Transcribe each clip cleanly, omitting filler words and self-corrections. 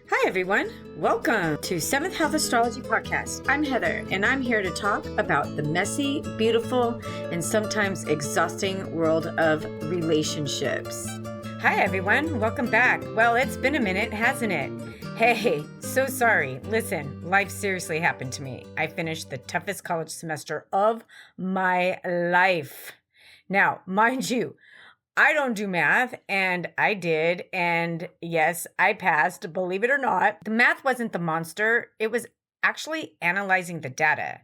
Hi, everyone. Welcome to 7th Health Astrology Podcast. I'm Heather, and I'm here to talk about the messy, beautiful, and sometimes exhausting world of relationships. Hi, everyone. Welcome back. Well, it's been a minute, hasn't it? Hey, so sorry. Listen, life seriously happened to me. I finished the toughest college semester of my life. Now, mind you, I don't do math, and I did, and yes, I passed, believe it or not. The math wasn't the monster. It was actually analyzing the data.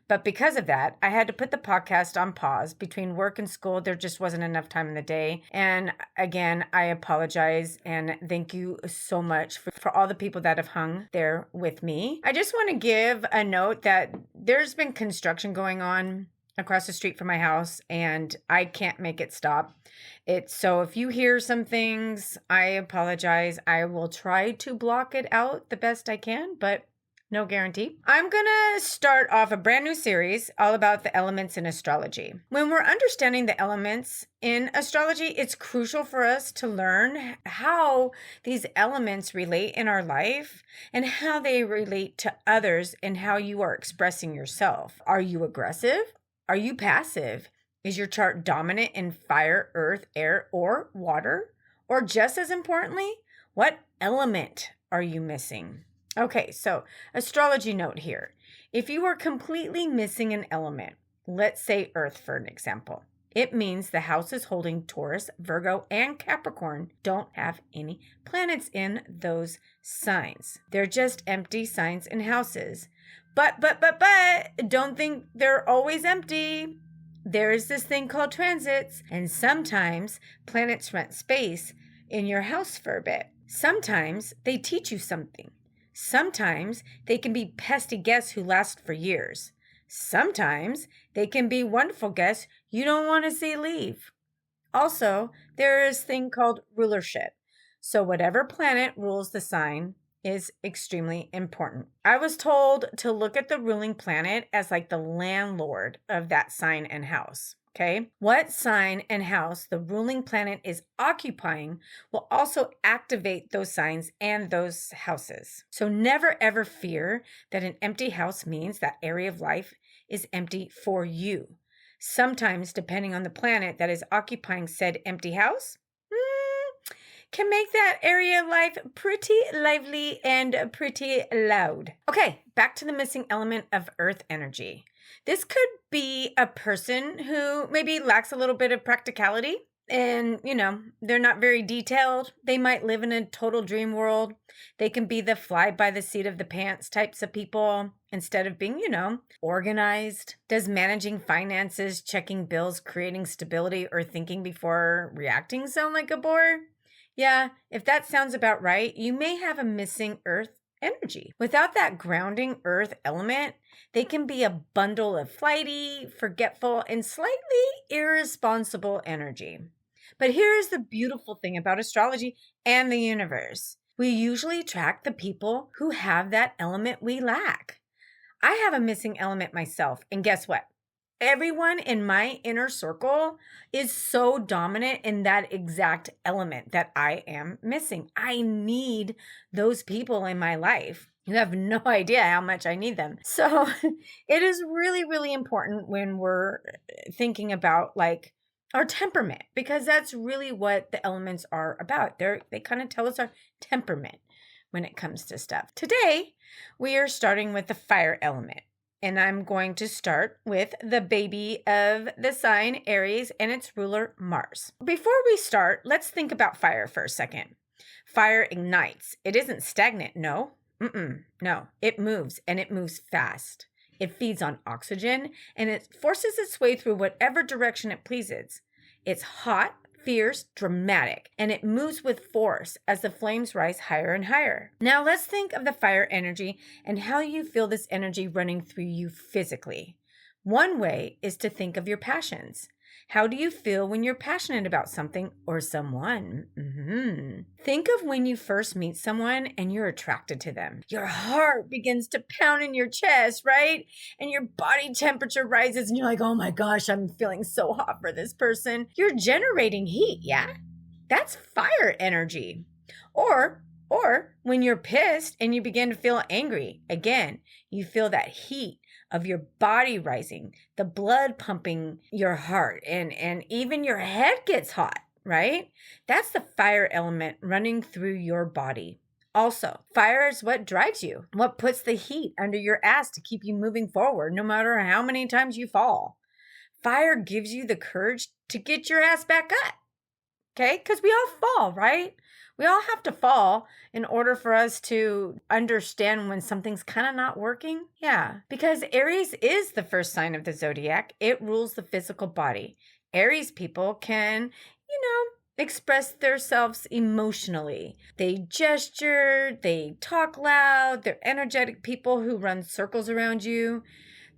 But because of that, I had to put the podcast on pause. Between work and school, there just wasn't enough time in the day. And again, I apologize, and thank you so much for all the people that have hung there with me. I just want to give a note that there's been construction going on across the street from my house, and I can't make it stop. So if you hear some things, I apologize. I will try to block it out the best I can, but no guarantee. I'm going to start off a brand new series all about the elements in astrology. When we're understanding the elements in astrology, it's crucial for us to learn how these elements relate in our life and how they relate to others and how you are expressing yourself. Are you aggressive? Are you passive? Is your chart dominant in fire, earth, air, or water? Or just as importantly, what element are you missing? Okay, so astrology note here. If you are completely missing an element, let's say earth for an example, it means the houses holding Taurus, Virgo, and Capricorn don't have any planets in those signs. They're just empty signs and houses. But, don't think they're always empty. There is this thing called transits, and sometimes planets rent space in your house for a bit. Sometimes they teach you something. Sometimes they can be pesky guests who last for years. Sometimes they can be wonderful guests you don't want to see leave. Also, there is a thing called rulership. So whatever planet rules the sign is extremely important. I was told to look at the ruling planet as like the landlord of that sign and house. Okay. What sign and house the ruling planet is occupying will also activate those signs and those houses. So never ever fear that an empty house means that area of life is empty for you. Sometimes, depending on the planet that is occupying said empty house, can make that area of life pretty lively and pretty loud. Okay, back to the missing element of earth energy. This could be a person who maybe lacks a little bit of practicality and, they're not very detailed. They might live in a total dream world. They can be the fly by the seat of the pants types of people instead of being, organized. Does managing finances, checking bills, creating stability, or thinking before reacting sound like a bore? Yeah, if that sounds about right, you may have a missing earth energy. Without that grounding earth element, they can be a bundle of flighty, forgetful, and slightly irresponsible energy. But here's the beautiful thing about astrology and the universe. We usually attract the people who have that element we lack. I have a missing element myself, and guess what? Everyone in my inner circle is so dominant in that exact element that I am missing. I need those people in my life. You have no idea how much I need them. So it is really, really important when we're thinking about like our temperament, because that's really what the elements are about. They kind of tell us our temperament when it comes to stuff. Today, we are starting with the fire element. And I'm going to start with the baby of the sign, Aries, and its ruler, Mars. Before we start, let's think about fire for a second. Fire ignites. It isn't stagnant, no. No, it moves, and it moves fast. It feeds on oxygen, and it forces its way through whatever direction it pleases. It's hot, fierce, dramatic, and it moves with force as the flames rise higher and higher. Now let's think of the fire energy and how you feel this energy running through you physically. One way is to think of your passions. How do you feel when you're passionate about something or someone? Think of when you first meet someone and you're attracted to them. Your heart begins to pound in your chest, right? And your body temperature rises and you're like, oh my gosh, I'm feeling so hot for this person. You're generating heat, yeah? That's fire energy. Or Or when you're pissed and you begin to feel angry, again, you feel that heat of your body rising, the blood pumping your heart, and even your head gets hot, right? That's the fire element running through your body. Also, fire is what drives you, what puts the heat under your ass to keep you moving forward, no matter how many times you fall. Fire gives you the courage to get your ass back up, okay? Because we all fall, right? We all have to fall in order for us to understand when something's kind of not working. Yeah, because Aries is the first sign of the zodiac. It rules the physical body. Aries people can, express themselves emotionally. They gesture, they talk loud, they're energetic people who run circles around you.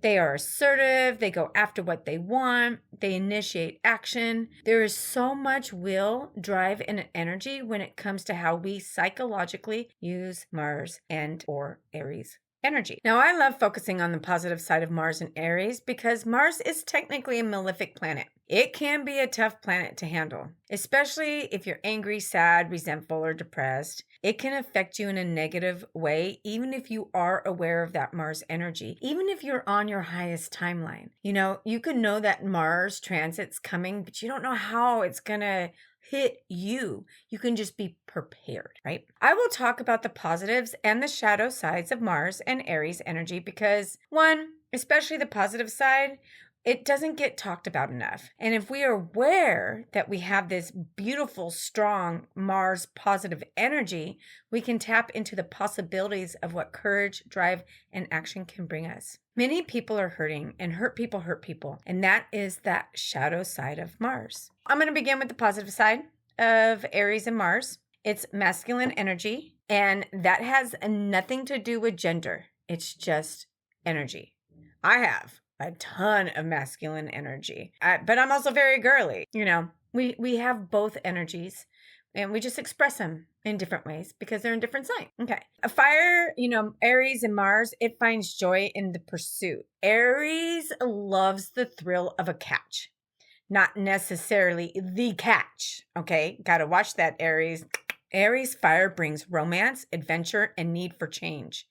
They are assertive, they go after what they want, they initiate action. There is so much will, drive, and energy when it comes to how we psychologically use Mars and or Aries energy. Now, I love focusing on the positive side of Mars and Aries because Mars is technically a malefic planet. It can be a tough planet to handle, especially if you're angry, sad, resentful, or depressed. It can affect you in a negative way, even if you are aware of that Mars energy, even if you're on your highest timeline. You can know that Mars transit's coming, but you don't know how it's going to hit you. You can just be prepared, right? I will talk about the positives and the shadow sides of Mars and Aries energy because, one, especially the positive side, it doesn't get talked about enough. And if we are aware that we have this beautiful, strong Mars positive energy, we can tap into the possibilities of what courage, drive, and action can bring us. Many people are hurting, and hurt people, and that is that shadow side of Mars. I'm going to begin with the positive side of Aries and Mars. It's masculine energy, and that has nothing to do with gender. It's just energy. I have a ton of masculine energy, but I'm also very girly. We have both energies, and we just express them in different ways because they're in different signs. Okay. A fire, Aries and Mars, it finds joy in the pursuit. Aries loves the thrill of a catch, not necessarily the catch. Okay. Got to watch that, Aries. Aries fire brings romance, adventure, and need for change.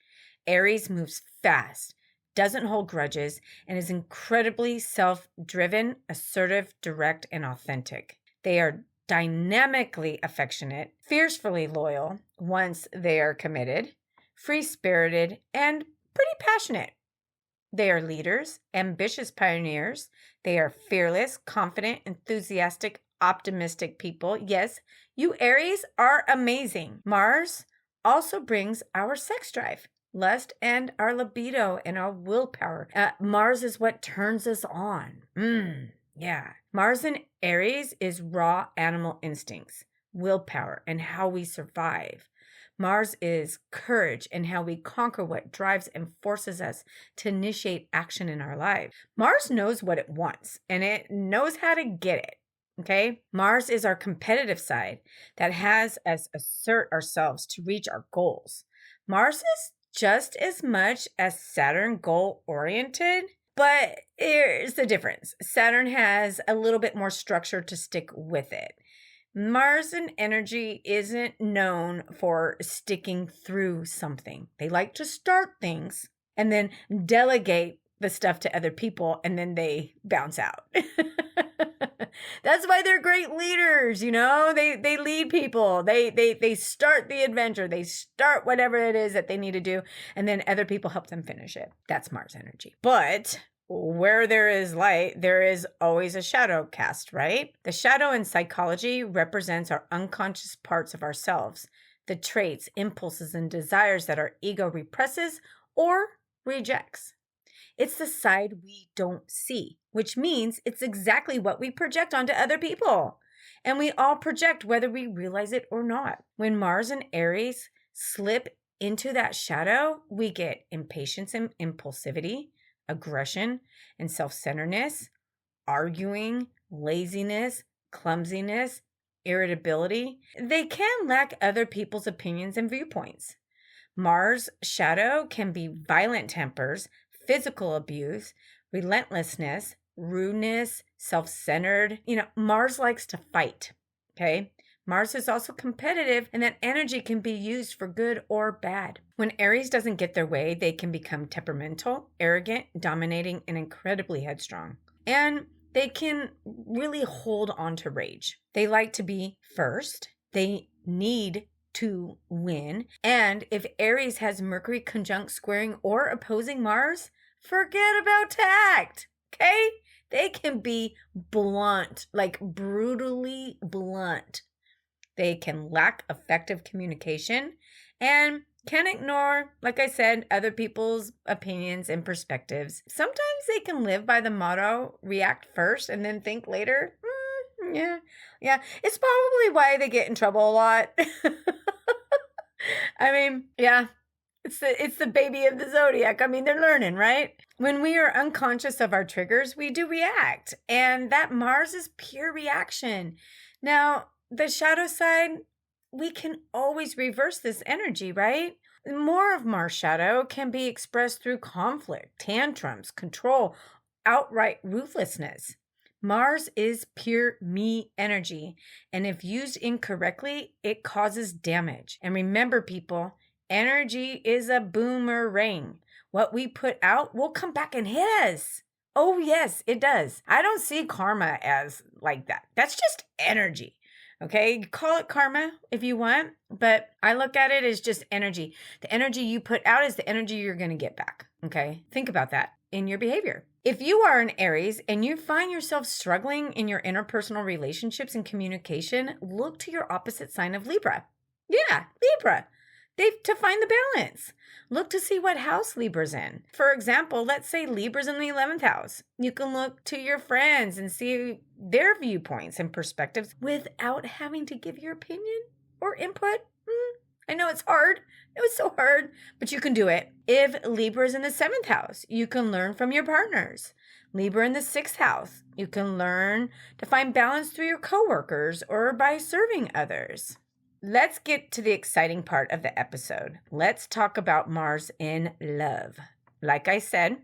Aries moves fast, doesn't hold grudges, and is incredibly self-driven, assertive, direct, and authentic. They are dynamically affectionate, fiercely loyal once they are committed, free-spirited, and pretty passionate. They are leaders, ambitious pioneers. They are fearless, confident, enthusiastic, optimistic people. Yes, you Aries are amazing. Mars also brings our sex drive, lust, and our libido and our willpower. Mars is what turns us on. Yeah. Mars in Aries is raw animal instincts, willpower, and how we survive. Mars is courage and how we conquer what drives and forces us to initiate action in our life. Mars knows what it wants, and it knows how to get it. Okay? Mars is our competitive side that has us assert ourselves to reach our goals. Mars is just as much as Saturn goal-oriented, but here's the difference. Saturn has a little bit more structure to stick with it. Mars and energy isn't known for sticking through something. They like to start things and then delegate the stuff to other people, and then they bounce out. That's why they're great leaders, They lead people. They start the adventure. They start whatever it is that they need to do, and then other people help them finish it. That's Mars energy. But where there is light, there is always a shadow cast, right? The shadow in psychology represents our unconscious parts of ourselves, the traits, impulses, and desires that our ego represses or rejects. It's the side we don't see, which means it's exactly what we project onto other people. And we all project whether we realize it or not. When Mars and Aries slip into that shadow, we get impatience and impulsivity, aggression and self-centeredness, arguing, laziness, clumsiness, irritability. They can lack other people's opinions and viewpoints. Mars shadow can be violent tempers, physical abuse, relentlessness, rudeness, self-centered. Mars likes to fight, okay? Mars is also competitive, and that energy can be used for good or bad. When Aries doesn't get their way, they can become temperamental, arrogant, dominating, and incredibly headstrong. And they can really hold on to rage. They like to be first. They need to win. And if Aries has Mercury conjunct squaring or opposing Mars, forget about tact. Okay? They can be blunt, like brutally blunt. They can lack effective communication and can ignore, like I said, other people's opinions and perspectives. Sometimes they can live by the motto, react first and then think later. Yeah. It's probably why they get in trouble a lot. I mean, yeah. It's the baby of the zodiac. I mean, they're learning, right? When we are unconscious of our triggers, we do react. And that Mars is pure reaction. Now, the shadow side, we can always reverse this energy, right? More of Mars shadow can be expressed through conflict, tantrums, control, outright ruthlessness. Mars is pure me energy. And if used incorrectly, it causes damage. And remember, people, energy is a boomerang. What we put out will come back and hit us. Oh, yes, it does. I don't see karma as like that. That's just energy. Okay, call it karma if you want, but I look at it as just energy. The energy you put out is the energy you're going to get back. Okay, think about that in your behavior. If you are an Aries and you find yourself struggling in your interpersonal relationships and communication, look to your opposite sign of Libra. Yeah, Libra. To find the balance. Look to see what house Libra's in. For example, let's say Libra's in the 11th house. You can look to your friends and see their viewpoints and perspectives without having to give your opinion or input. I know it's hard. It was so hard, but you can do it. If Libra's in the 7th house, you can learn from your partners. Libra in the 6th house, you can learn to find balance through your coworkers or by serving others. Let's get to the exciting part of the episode. Let's talk about Mars in love. Like I said,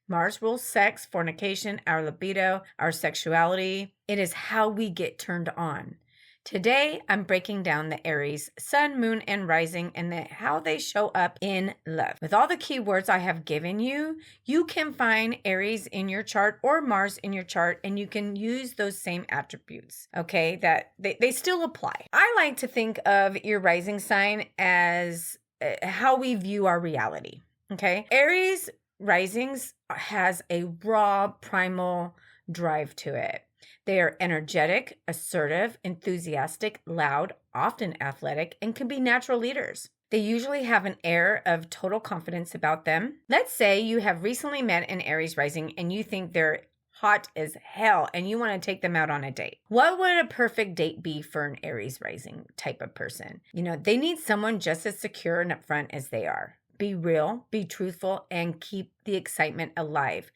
Mars rules sex, fornication, our libido, our sexuality. It is how we get turned on. Today, I'm breaking down the Aries Sun, Moon, and Rising and how they show up in love. With all the keywords I have given you, you can find Aries in your chart or Mars in your chart, and you can use those same attributes, okay, that they still apply. I like to think of your rising sign as how we view our reality, okay? Aries risings has a raw, primal drive to it. They are energetic, assertive, enthusiastic, loud, often athletic, and can be natural leaders. They usually have an air of total confidence about them. Let's say you have recently met an Aries rising and you think they're hot as hell and you want to take them out on a date. What would a perfect date be for an Aries rising type of person? They need someone just as secure and upfront as they are. Be real, be truthful, and keep the excitement alive.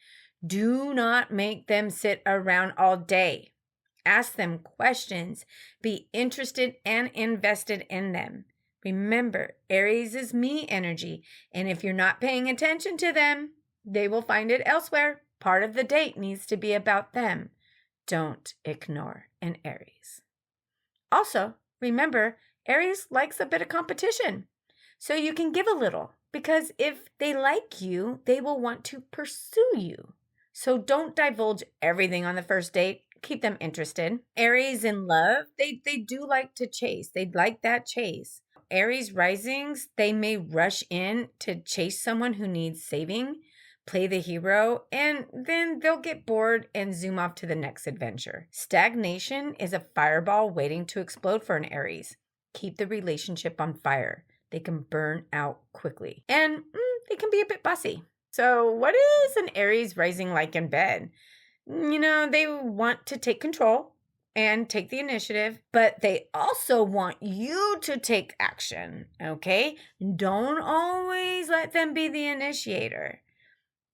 Do not make them sit around all day. Ask them questions. Be interested and invested in them. Remember, Aries is me energy, and if you're not paying attention to them, they will find it elsewhere. Part of the date needs to be about them. Don't ignore an Aries. Also, remember, Aries likes a bit of competition, so you can give a little, because if they like you, they will want to pursue you. So don't divulge everything on the first date. Keep them interested. Aries in love, they do like to chase. They like that chase. Aries risings, they may rush in to chase someone who needs saving, play the hero, and then they'll get bored and zoom off to the next adventure. Stagnation is a fireball waiting to explode for an Aries. Keep the relationship on fire. They can burn out quickly. And they can be a bit bossy. So what is an Aries rising like in bed? They want to take control and take the initiative, but they also want you to take action, okay? Don't always let them be the initiator.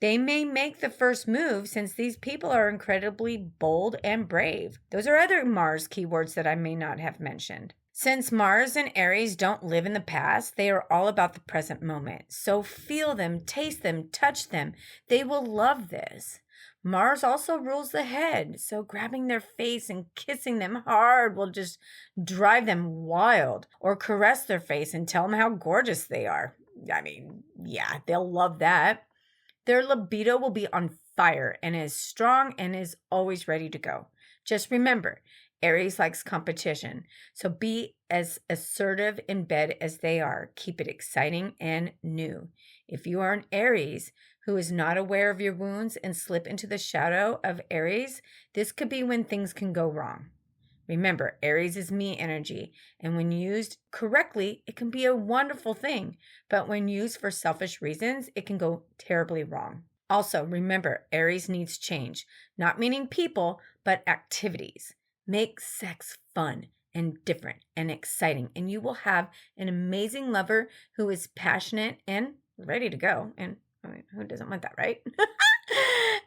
They may make the first move since these people are incredibly bold and brave. Those are other Mars keywords that I may not have mentioned. Since Mars and Aries don't live in the past, they are all about the present moment. So feel them, taste them, touch them. They will love this. Mars also rules the head, so grabbing their face and kissing them hard will just drive them wild, or caress their face and tell them how gorgeous they are. I mean, yeah, they'll love that. Their libido will be on fire and is strong and is always ready to go. Just remember, Aries likes competition, so be as assertive in bed as they are. Keep it exciting and new. If you are an Aries who is not aware of your wounds and slip into the shadow of Aries, this could be when things can go wrong. Remember, Aries is me energy, and when used correctly, it can be a wonderful thing, but when used for selfish reasons, it can go terribly wrong. Also, remember, Aries needs change, not meaning people, but activities. Make sex fun and different and exciting, and you will have an amazing lover who is passionate and ready to go. And I mean, who doesn't want that, right?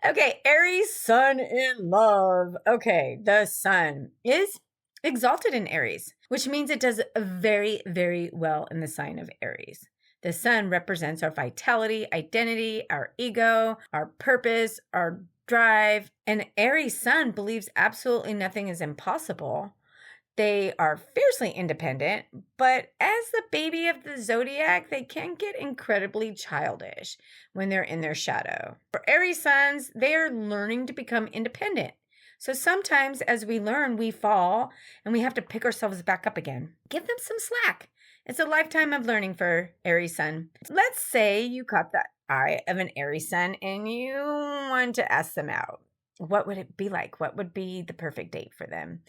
Okay, Aries Sun in love. Okay, the Sun is exalted in Aries, which means it does very, very well in the sign of Aries. The Sun represents our vitality, identity, our ego, our purpose, our drive. And Aries Sun believes absolutely nothing is impossible. They are fiercely independent, but as the baby of the zodiac, they can get incredibly childish when they're in their shadow. For Aries Suns, they are learning to become independent. So sometimes as we learn, we fall and we have to pick ourselves back up again. Give them some slack. It's a lifetime of learning for Aries Sun. Let's say you caught the eye of an Aries Sun and you want to ask them out. What would it be like? What would be the perfect date for them?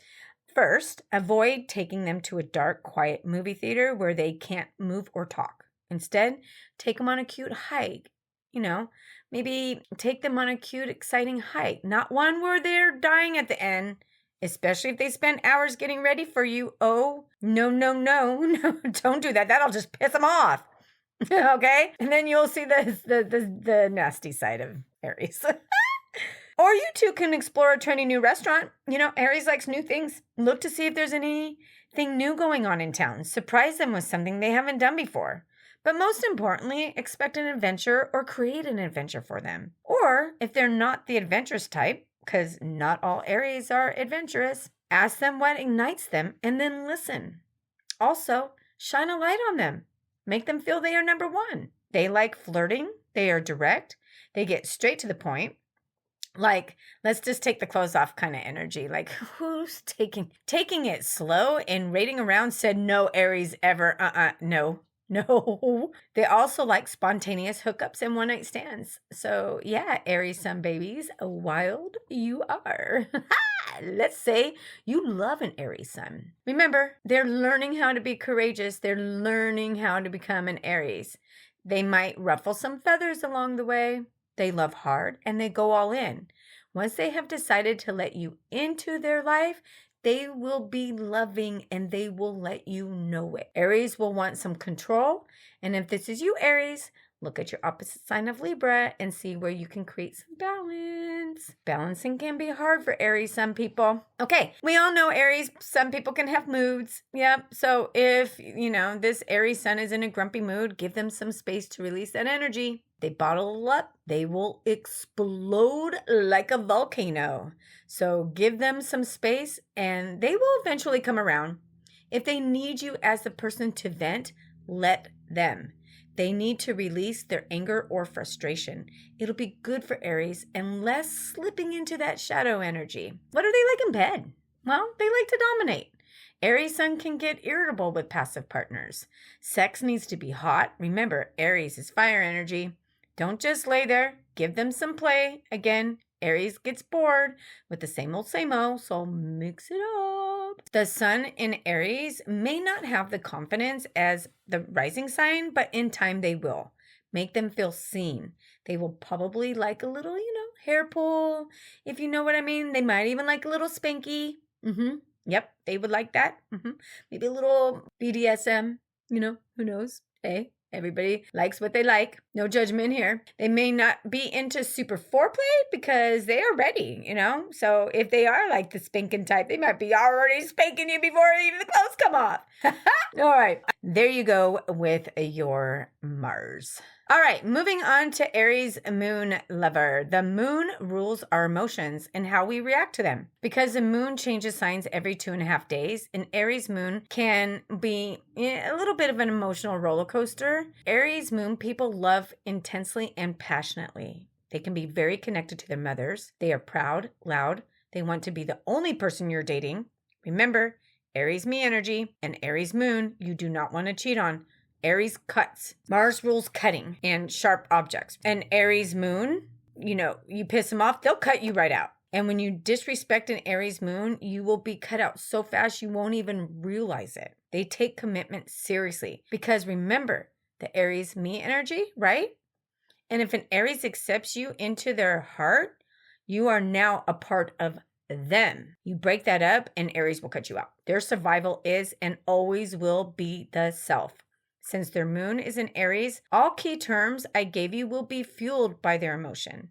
First, avoid taking them to a dark, quiet movie theater where they can't move or talk. Instead, take them on a cute hike. Maybe take them on a cute, exciting hike, not one where they're dying at the end, especially if they spend hours getting ready for you. Oh, no, don't do that. That'll just piss them off. Okay? And then you'll see the nasty side of Aries. Or you two can explore a trendy new restaurant. Aries likes new things. Look to see if there's anything new going on in town. Surprise them with something they haven't done before. But most importantly, expect an adventure or create an adventure for them. Or if they're not the adventurous type, because not all Aries are adventurous, ask them what ignites them and then listen. Also, shine a light on them. Make them feel they are number one. They like flirting. They are direct. They get straight to the point. Like, let's just take the clothes off kind of energy. Like, who's taking it slow and raiding around said no Aries ever. No. They also like spontaneous hookups and one-night stands. So yeah, Aries Sun babies, wild you are. Let's say you love an Aries Sun. Remember, they're learning how to be courageous. They're learning how to become an Aries. They might ruffle some feathers along the way. They love hard and they go all in. Once they have decided to let you into their life, they will be loving and they will let you know it. Aries will want some control. And if this is you, Aries, look at your opposite sign of Libra and see where you can create some balance. Balancing can be hard for Aries Sun people. Okay, we all know Aries, some people can have moods. Yep. So if, this Aries Sun is in a grumpy mood, give them some space to release that energy. They bottle up, they will explode like a volcano. So give them some space and they will eventually come around. If they need you as the person to vent, let them. They need to release their anger or frustration. It'll be good for Aries and less slipping into that shadow energy. What do they like in bed? Well, they like to dominate. Aries Sun can get irritable with passive partners. Sex needs to be hot. Remember, Aries is fire energy. Don't just lay there. Give them some play. Again, Aries gets bored with the same old, so mix it up. The Sun in Aries may not have the confidence as the rising sign, but in time they will. Make them feel seen. They will probably like a little, hair pull. If you know what I mean. They might even like a little spanky. Yep, they would like that. Maybe a little BDSM. Who knows? Hey. Everybody likes what they like. No judgment here. They may not be into super foreplay because they are ready, So if they are like the spanking type, they might be already spanking you before even the clothes come off. All right. There you go with your Mars. All right, moving on to Aries moon lover. The moon rules our emotions and how we react to them. Because the moon changes signs every 2.5 days, an Aries moon can be a little bit of an emotional roller coaster. Aries moon people love intensely and passionately. They can be very connected to their mothers. They are proud, loud. They want to be the only person you're dating. Remember, Aries me energy and Aries moon you do not want to cheat on. Aries cuts. Mars rules cutting and sharp objects. And Aries moon, you piss them off, they'll cut you right out. And when you disrespect an Aries moon, you will be cut out so fast you won't even realize it. They take commitment seriously because remember the Aries me energy, right? And if an Aries accepts you into their heart, you are now a part of them. You break that up and Aries will cut you out. Their survival is and always will be the self. Since their moon is in Aries, all key terms I gave you will be fueled by their emotion.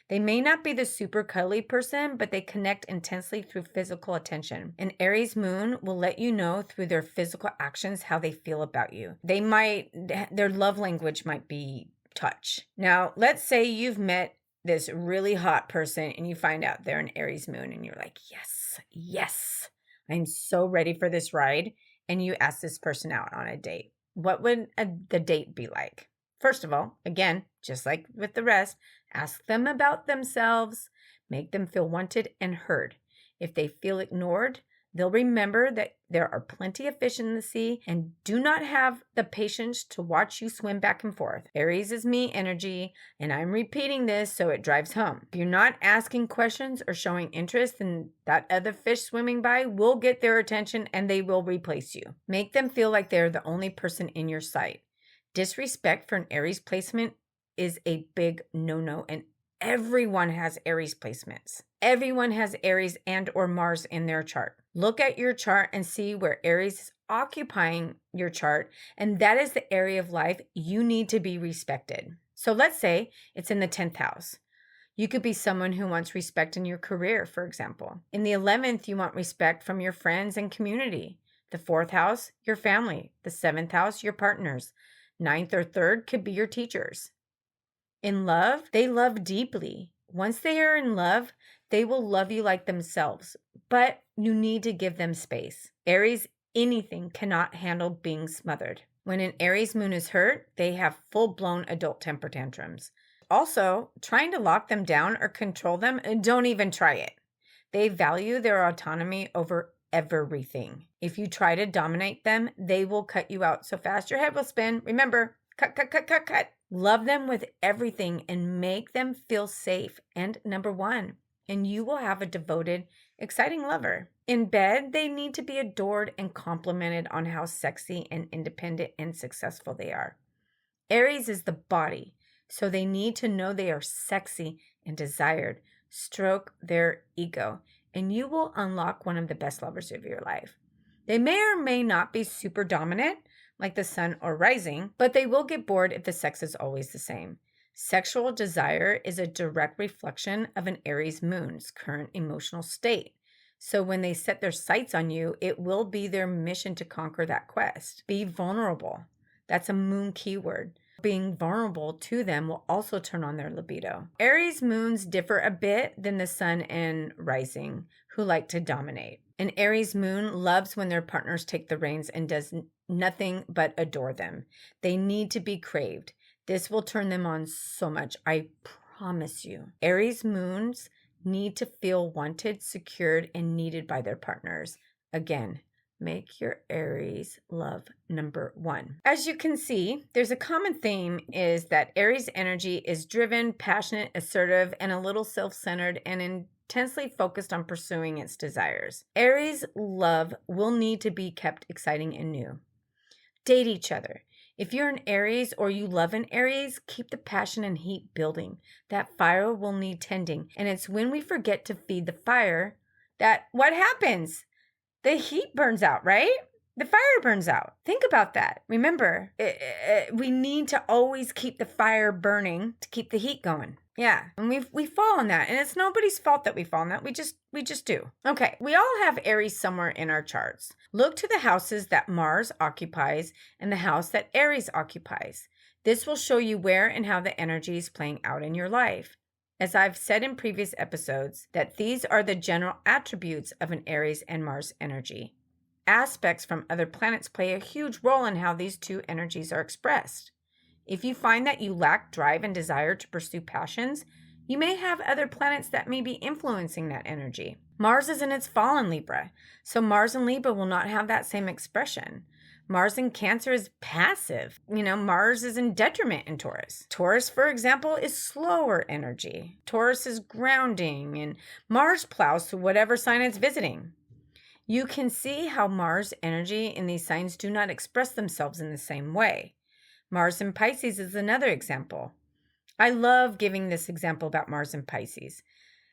They may not be the super cuddly person, but they connect intensely through physical attention. An Aries moon will let you know through their physical actions how they feel about you. Their love language might be touch. Now, let's say you've met this really hot person and you find out they're an Aries moon and you're like, yes, I'm so ready for this ride. And you ask this person out on a date. What would the date be like? First of all, again, just like with the rest, ask them about themselves, make them feel wanted and heard. If they feel ignored, they'll remember that there are plenty of fish in the sea and do not have the patience to watch you swim back and forth. Aries is me energy, and I'm repeating this so it drives home. If you're not asking questions or showing interest, then that other fish swimming by will get their attention and they will replace you. Make them feel like they're the only person in your sight. Disrespect for an Aries placement is a big no-no, and everyone has Aries placements. Everyone has Aries and or Mars in their chart. Look at your chart and see where Aries is occupying your chart, and that is the area of life you need to be respected. So let's say it's in the 10th house. You could be someone who wants respect in your career, for example. In the 11th, you want respect from your friends and community. The 4th house, your family. The 7th house, your partners. 9th or 3rd could be your teachers. In love, they love deeply. Once they are in love, they will love you like themselves, but you need to give them space. Aries, anything cannot handle being smothered. When an Aries moon is hurt, they have full-blown adult temper tantrums. Also, trying to lock them down or control them, don't even try it. They value their autonomy over everything. If you try to dominate them, they will cut you out so fast your head will spin. Remember, cut. Love them with everything and make them feel safe and number one. And you will have a devoted, exciting lover. In bed, they need to be adored and complimented on how sexy and independent and successful they are. Aries is the body, so they need to know they are sexy and desired. Stroke their ego, and you will unlock one of the best lovers of your life. They may or may not be super dominant, like the sun or rising, but they will get bored if the sex is always the same. Sexual desire is a direct reflection of an Aries moon's current emotional state. So when they set their sights on you, it will be their mission to conquer that quest. Be vulnerable. That's a moon keyword. Being vulnerable to them will also turn on their libido. Aries moons differ a bit than the sun and rising, who like to dominate. An Aries moon loves when their partners take the reins and does nothing but adore them. They need to be craved. This will turn them on so much, I promise you. Aries moons need to feel wanted, secured, and needed by their partners. Again, make your Aries love number one. As you can see, there's a common theme is that Aries energy is driven, passionate, assertive, and a little self-centered and intensely focused on pursuing its desires. Aries love will need to be kept exciting and new. Date each other. If you're an Aries or you love an Aries, keep the passion and heat building. That fire will need tending. And it's when we forget to feed the fire that what happens? The heat burns out, right? the fire burns out. Think about that. Remember, we need to always keep the fire burning to keep the heat going. Yeah, and we fall in that, and it's nobody's fault that we fall in that. We just do. Okay, we all have Aries somewhere in our charts. Look to the houses that Mars occupies and the house that Aries occupies. This will show you where and how the energy is playing out in your life. As I've said in previous episodes, that these are the general attributes of an Aries and Mars energy. Aspects from other planets play a huge role in how these two energies are expressed. If you find that you lack drive and desire to pursue passions, you may have other planets that may be influencing that energy. Mars is in its fall in Libra, so Mars in Libra will not have that same expression. Mars in Cancer is passive. Mars is in detriment in Taurus. Taurus, for example, is slower energy. Taurus is grounding, and Mars plows through whatever sign it's visiting. You can see how Mars energy in these signs do not express themselves in the same way. Mars in Pisces is another example. I love giving this example about Mars in Pisces.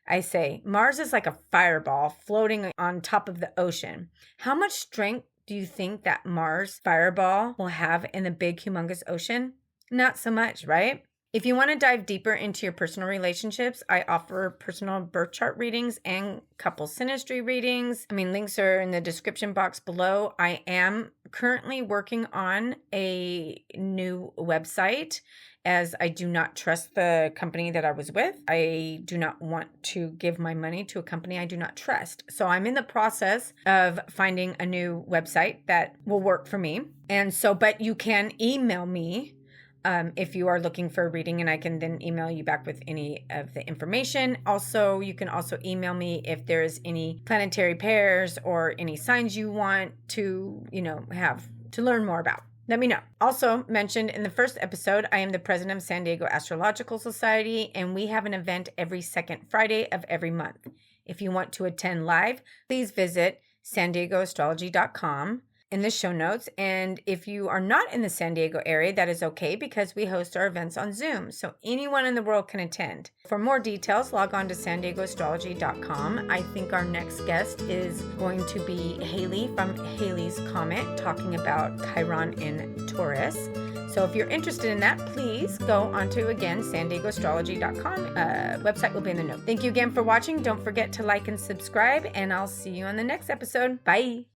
I say, Mars is like a fireball floating on top of the ocean. How much strength do you think that Mars fireball will have in the big, humongous ocean? Not so much, right? If you want to dive deeper into your personal relationships, I offer personal birth chart readings and couple synastry readings. Links are in the description box below. I am currently working on a new website as I do not trust the company that I was with. I do not want to give my money to a company I do not trust. So I'm in the process of finding a new website that will work for me. But you can email me if you are looking for a reading, and I can then email you back with any of the information. Also, you can also email me if there is any planetary pairs or any signs you want to, have to learn more about. Let me know. Also mentioned in the first episode, I am the president of San Diego Astrological Society, and we have an event every second Friday of every month. If you want to attend live, please visit SanDiegoAstrology.com in the show notes. And if you are not in the San Diego area, that is okay, because we host our events on Zoom, so anyone in the world can attend. For more details, log on to SanDiegoAstrology.com. I think our next guest is going to be Haley from Haley's Comet, talking about Chiron in Taurus. So if you're interested in that, please go onto, again, SanDiegoAstrology.com. Website will be in the note. Thank you again for watching. Don't forget to like and subscribe, and I'll see you on the next episode. Bye.